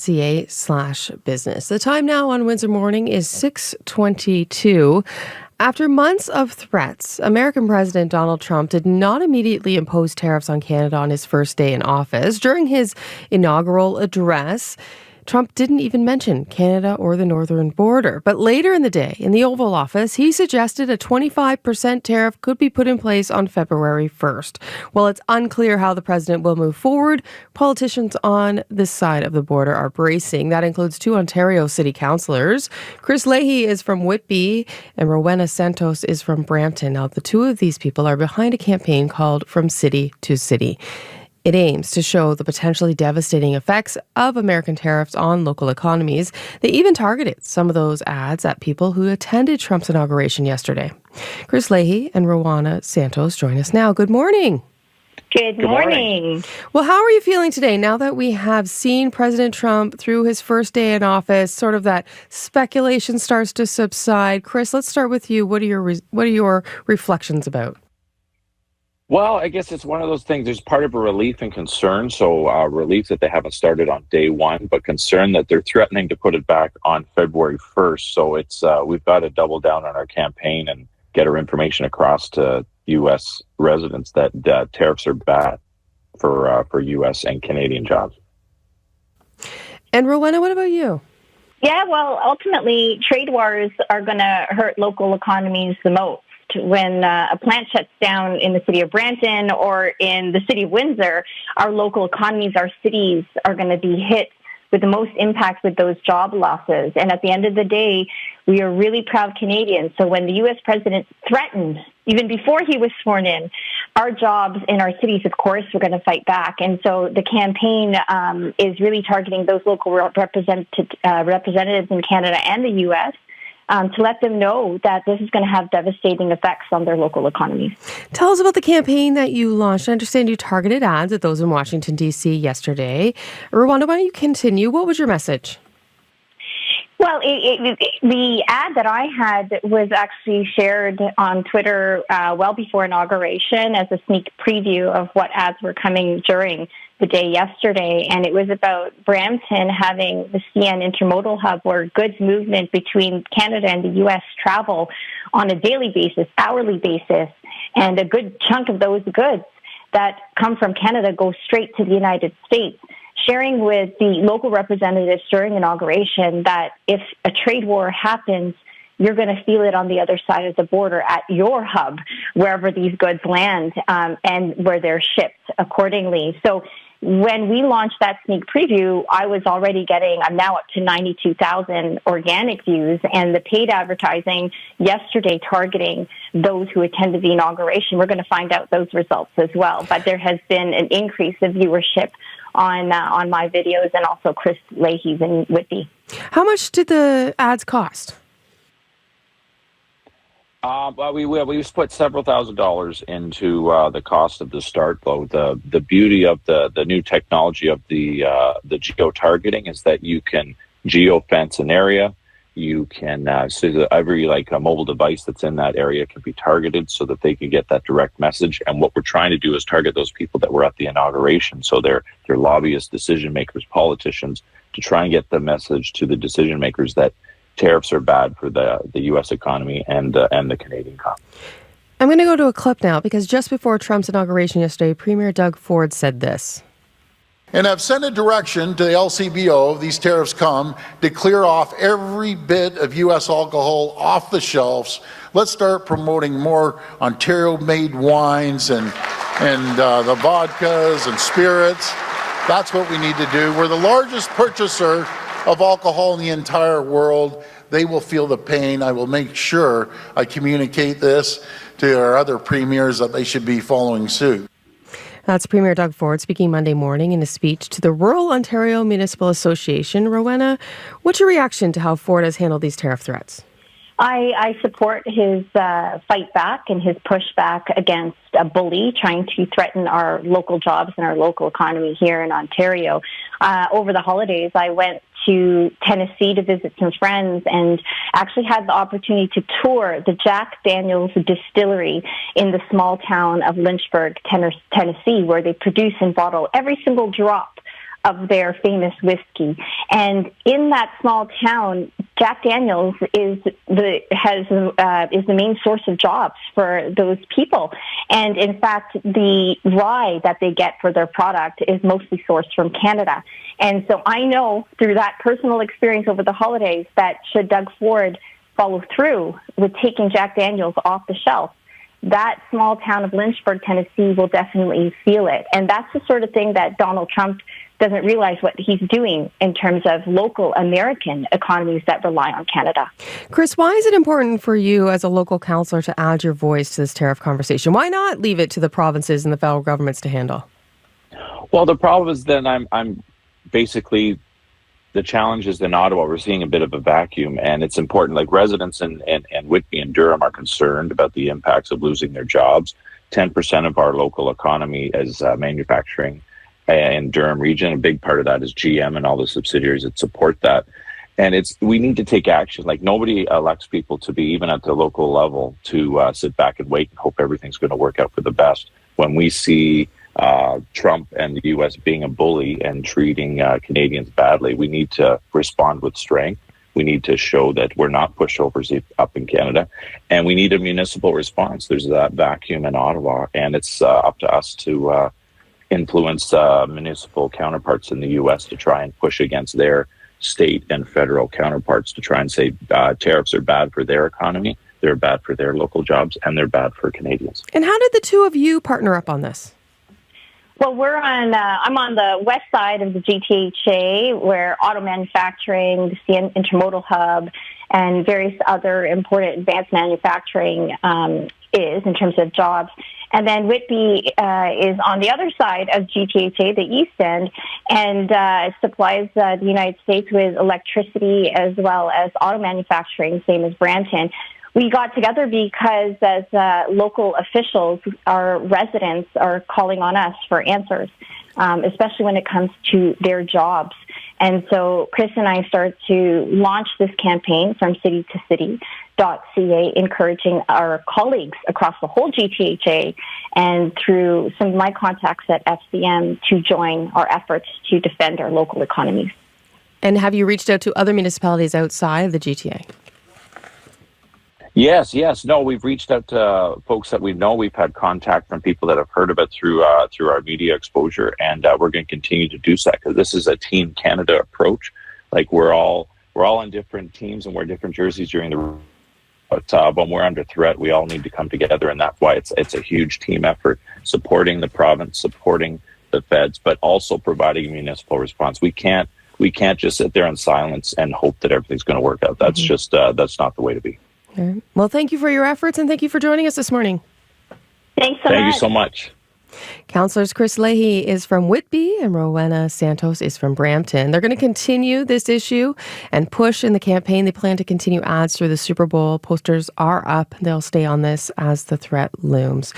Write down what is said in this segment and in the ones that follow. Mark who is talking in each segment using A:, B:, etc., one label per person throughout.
A: ca/business. The time now on Windsor Morning is 6:22. After months of threats, American President Donald Trump did not immediately impose tariffs on Canada on his first day in office. During his inaugural address, Trump didn't even mention Canada or the northern border. But later in the day, in the Oval Office, he suggested a 25% tariff could be put in place on February 1st. While it's unclear how the president will move forward, politicians on this side of the border are bracing. That includes two Ontario city councillors. Chris Leahy is from Whitby and Rowena Santos is from Brampton. Now, the two of these people are behind a campaign called From City to City. It aims to show the potentially devastating effects of American tariffs on local economies. They even targeted some of those ads at people who attended Trump's inauguration yesterday. Chris Leahy and Rowena Santos join us now. Good morning.
B: Good morning.
A: Well, how are you feeling today now that we have seen President Trump through his first day in office, sort of that speculation starts to subside? Chris, let's start with you. What are your reflections about?
C: Well, I guess it's one of those things. There's part of a relief and concern. So relief that they haven't started on day one, but concern that they're threatening to put it back on February 1st. So it's we've got to double down on our campaign and get our information across to U.S. residents that tariffs are bad for U.S. and Canadian jobs.
A: And Rowena, what about you?
B: Yeah, well, ultimately, trade wars are going to hurt local economies the most. When a plant shuts down in the city of Brampton or in the city of Windsor, our local economies, our cities are going to be hit with the most impact with those job losses. And at the end of the day, we are really proud Canadians. So when the U.S. president threatened, even before he was sworn in, our jobs in our cities, of course, we're going to fight back. And so the campaign is really targeting those local representatives in Canada and the U.S., to let them know that this is going to have devastating effects on their local economies.
A: Tell us about the campaign that you launched. I understand you targeted ads at those in Washington, D.C. yesterday. Rwanda, why don't you continue? What was your message?
B: Well, the ad that I had was actually shared on Twitter well before inauguration as a sneak preview of what ads were coming during the day yesterday. And it was about Brampton having the CN intermodal hub where goods movement between Canada and the U.S. travel on a daily basis, hourly basis. And a good chunk of those goods that come from Canada go straight to the United States. Sharing with the local representatives during inauguration that if a trade war happens, you're going to feel it on the other side of the border at your hub, wherever these goods land, and where they're shipped accordingly. So when we launched that sneak preview, I was already I'm now up to 92,000 organic views, and the paid advertising yesterday targeting those who attended the inauguration. We're going to find out those results as well. But there has been an increase of viewership on my videos and also Chris Leahy's in Whitby.
A: How much did the ads cost?
C: Well, we split several $1,000s into the cost of the start. Though the beauty of the new technology of the geo targeting is that you can geofence an area. You can so that every a mobile device that's in that area can be targeted so that they can get that direct message. And what we're trying to do is target those people that were at the inauguration. So they're lobbyists, decision makers, politicians, to try and get the message to the decision makers that tariffs are bad for the U.S. economy and the Canadian economy.
A: I'm going to go to a clip now because just before Trump's inauguration yesterday, Premier Doug Ford said this.
D: And I've sent a direction to the LCBO, if these tariffs come, to clear off every bit of U.S. alcohol off the shelves. Let's start promoting more Ontario-made wines and the vodkas and spirits. That's what we need to do. We're the largest purchaser of alcohol in the entire world. They will feel the pain. I will make sure I communicate this to our other premiers that they should be following suit.
A: That's Premier Doug Ford speaking Monday morning in a speech to the Rural Ontario Municipal Association. Rowena, what's your reaction to how Ford has handled these tariff threats?
B: I support his fight back and his pushback against a bully trying to threaten our local jobs and our local economy here in Ontario. Over the holidays, I went to Tennessee to visit some friends and actually had the opportunity to tour the Jack Daniel's distillery in the small town of Lynchburg, Tennessee, where they produce and bottle every single drop of their famous whiskey. And in that small town, Jack Daniel's is the main source of jobs for those people. And in fact, the rye that they get for their product is mostly sourced from Canada. And so I know through that personal experience over the holidays that should Doug Ford follow through with taking Jack Daniel's off the shelf, that small town of Lynchburg, Tennessee will definitely feel it. And that's the sort of thing that Donald Trump doesn't realize what he's doing in terms of local American economies that rely on Canada.
A: Chris, why is it important for you as a local councillor to add your voice to this tariff conversation? Why not leave it to the provinces and the federal governments to handle?
C: Well, the problem is then I'm basically, the challenge is in Ottawa, we're seeing a bit of a vacuum, and it's important. Like residents in Whitby and Durham are concerned about the impacts of losing their jobs. 10% of our local economy is manufacturing in Durham region. A big part of that is GM and all the subsidiaries that support that. And we need to take action. Like nobody elects people to be, even at the local level, to sit back and wait and hope everything's going to work out for the best. When we see Trump and the U.S. being a bully and treating Canadians badly, we need to respond with strength. We need to show that we're not pushovers up in Canada, and we need a municipal response. There's that vacuum in Ottawa, and it's up to us to influence municipal counterparts in the U.S. to try and push against their state and federal counterparts to try and say tariffs are bad for their economy, they're bad for their local jobs, and they're bad for Canadians.
A: And how did the two of you partner up on this?
B: Well, I'm on the west side of the GTHA, where auto manufacturing, the CN Intermodal Hub, and various other important advanced manufacturing is in terms of jobs. And then Whitby is on the other side of GTHA, the east end, and supplies the United States with electricity as well as auto manufacturing, same as Brampton. We got together because as local officials, our residents are calling on us for answers, especially when it comes to their jobs. And so Chris and I started to launch this campaign from citytocity.ca, encouraging our colleagues across the whole GTHA and through some of my contacts at FCM to join our efforts to defend our local economies.
A: And have you reached out to other municipalities outside the GTA?
C: Yes. No, we've reached out to folks that we know. We've had contact from people that have heard of it through our media exposure, and we're going to continue to do so because this is a Team Canada approach. Like we're all on different teams and wear different jerseys during the. But when we're under threat, we all need to come together, and that's why it's a huge team effort, supporting the province, supporting the feds, but also providing a municipal response. We can't just sit there in silence and hope that everything's going to work out. That's just that's not the way to be.
A: Right. Well, thank you for your efforts, and thank you for joining us this morning.
B: Thanks so much.
C: Thank you so much.
A: Councillors Chris Leahy is from Whitby and Rowena Santos is from Brampton. They're going to continue this issue and push in the campaign. They plan to continue ads through the Super Bowl. Posters are up. They'll stay on this as the threat looms.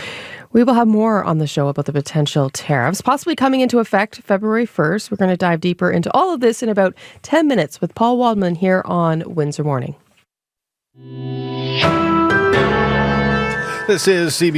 A: We will have more on the show about the potential tariffs, possibly coming into effect February 1st. We're going to dive deeper into all of this in about 10 minutes with Paul Waldman here on Windsor Morning.
E: This is CBC